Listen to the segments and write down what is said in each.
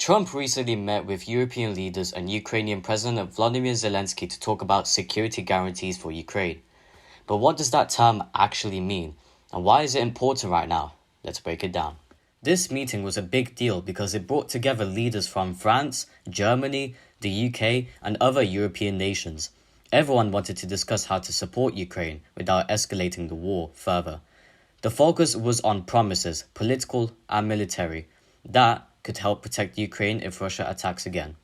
Trump recently met with European leaders and Ukrainian President Volodymyr Zelensky to talk about security guarantees for Ukraine. But what does that term actually mean? And why is it important right now? Let's break it down. This meeting was a big deal because it brought together leaders from France, Germany, the UK, and other European nations. Everyone wanted to discuss how to support Ukraine without escalating the war further. The focus was on promises, political and military, that could help protect Ukraine if Russia attacks again.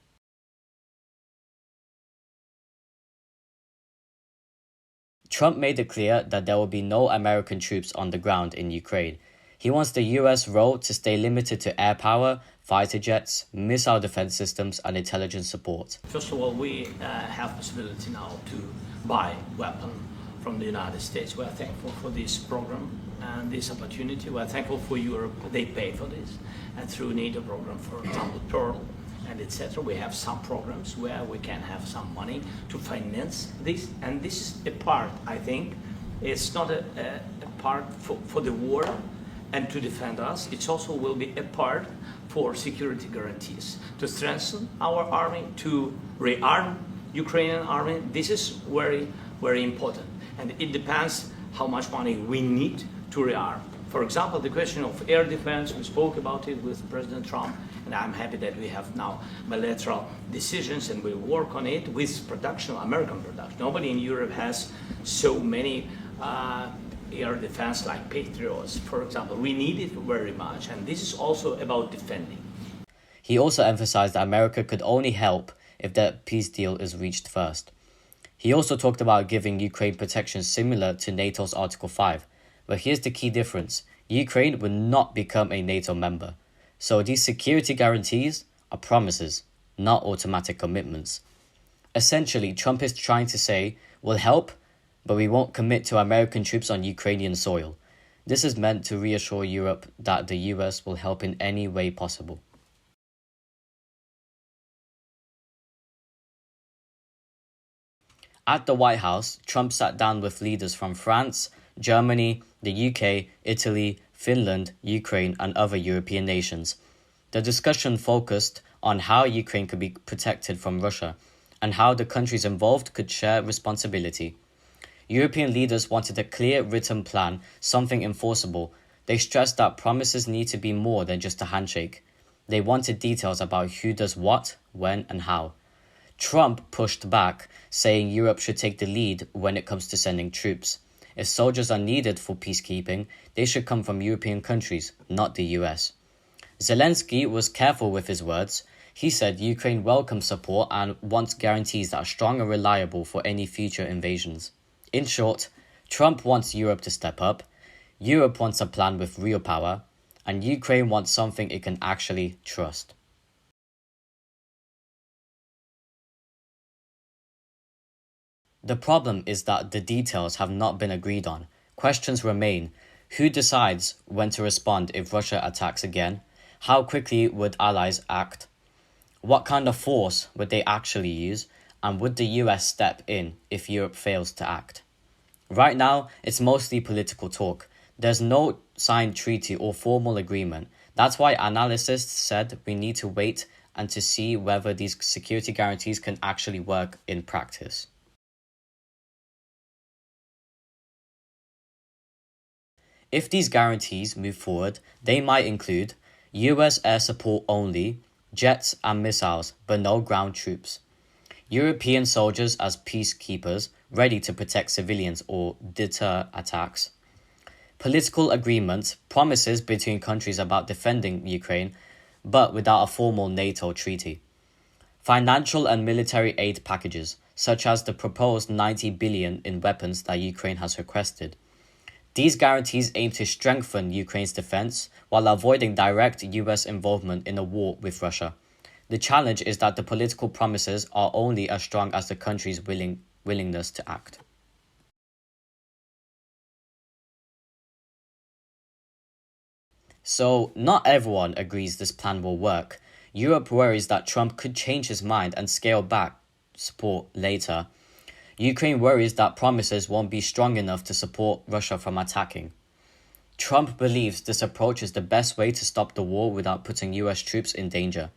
Trump made it clear that there will be no American troops on the ground in Ukraine. He wants the US role to stay limited to air power, fighter jets, missile defense systems, and intelligence support. First of all, we have possibility now to buy weapons from the United States. We are thankful for this program and this opportunity. We are thankful for Europe. They pay for this. And through NATO program, for example, Pearl and etc., we have some programs where we can have some money to finance this. And this is a part, I think, it's not a part for the war and to defend us. It also will be a part for security guarantees, to strengthen our army, to rearm Ukrainian army. This is very, very important. And it depends how much money we need to rearm. For example, the question of air defense, we spoke about it with President Trump, and I'm happy that we have now bilateral decisions and we work on it with production, American production. Nobody in Europe has so many air defense like Patriots, for example. We need it very much, and this is also about defending. He also emphasized that America could only help if the peace deal is reached first. He also talked about giving Ukraine protection similar to NATO's Article 5. But here's the key difference. Ukraine will not become a NATO member. So these security guarantees are promises, not automatic commitments. Essentially, Trump is trying to say, we'll help, but we won't commit to American troops on Ukrainian soil. This is meant to reassure Europe that the US will help in any way possible. At the White House, Trump sat down with leaders from France, Germany, the UK, Italy, Finland, Ukraine, and other European nations. The discussion focused on how Ukraine could be protected from Russia and how the countries involved could share responsibility. European leaders wanted a clear written plan, something enforceable. They stressed that promises need to be more than just a handshake. They wanted details about who does what, when, and how. Trump pushed back, saying Europe should take the lead when it comes to sending troops. If soldiers are needed for peacekeeping, they should come from European countries, not the US. Zelensky was careful with his words. He said Ukraine welcomes support and wants guarantees that are strong and reliable for any future invasions. In short, Trump wants Europe to step up, Europe wants a plan with real power, and Ukraine wants something it can actually trust. The problem is that the details have not been agreed on. Questions remain. Who decides when to respond if Russia attacks again? How quickly would allies act? What kind of force would they actually use? And would the US step in if Europe fails to act? Right now, it's mostly political talk. There's no signed treaty or formal agreement. That's why analysts said we need to wait and to see whether these security guarantees can actually work in practice. If these guarantees move forward, they might include US air support only, jets and missiles, but no ground troops. European soldiers as peacekeepers, ready to protect civilians or deter attacks. Political agreements, promises between countries about defending Ukraine, but without a formal NATO treaty. Financial and military aid packages, such as the proposed $90 billion in weapons that Ukraine has requested. These guarantees aim to strengthen Ukraine's defense while avoiding direct US involvement in a war with Russia. The challenge is that the political promises are only as strong as the country's willingness to act. So, not everyone agrees this plan will work. Europe worries that Trump could change his mind and scale back support later. Ukraine worries that promises won't be strong enough to support Russia from attacking. Trump believes this approach is the best way to stop the war without putting US troops in danger.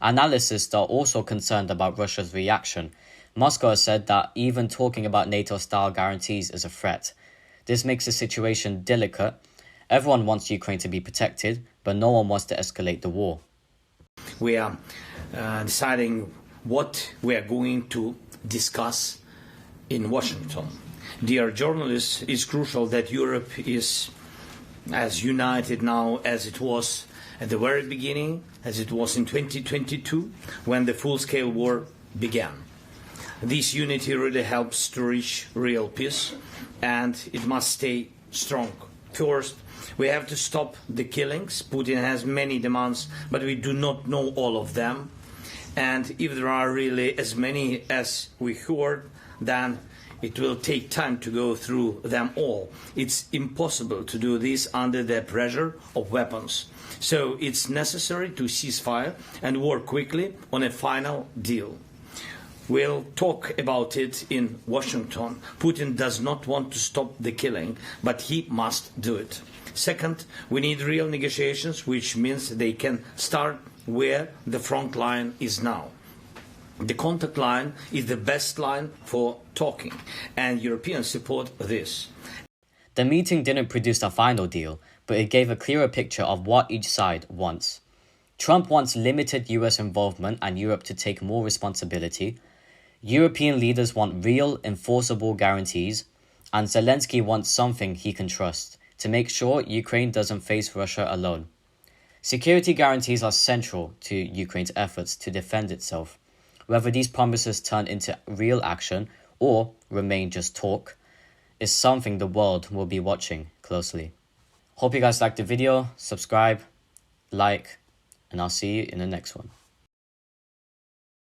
Analysts are also concerned about Russia's reaction. Moscow has said that even talking about NATO-style guarantees is a threat. This makes the situation delicate. Everyone wants Ukraine to be protected, but no one wants to escalate the war. We are deciding what we are going to discuss in Washington. Dear journalists, it's crucial that Europe is as united now as it was at the very beginning, as it was in 2022, when the full-scale war began. This unity really helps to reach real peace, and it must stay strong. First, we have to stop the killings. Putin has many demands, but we do not know all of them. And if there are really as many as we heard, then it will take time to go through them all. It's impossible to do this under the pressure of weapons. So it's necessary to cease fire and work quickly on a final deal. We'll talk about it in Washington. Putin does not want to stop the killing, but he must do it. Second, we need real negotiations, which means they can start where the front line is now. The contact line is the best line for talking, and Europeans support this. The meeting didn't produce a final deal, but it gave a clearer picture of what each side wants. Trump wants limited US involvement and Europe to take more responsibility. European leaders want real, enforceable guarantees, and Zelensky wants something he can trust to make sure Ukraine doesn't face Russia alone. Security guarantees are central to Ukraine's efforts to defend itself. Whether these promises turn into real action or remain just talk is something the world will be watching closely. Hope you guys liked the video, subscribe, like, and I'll see you in the next one.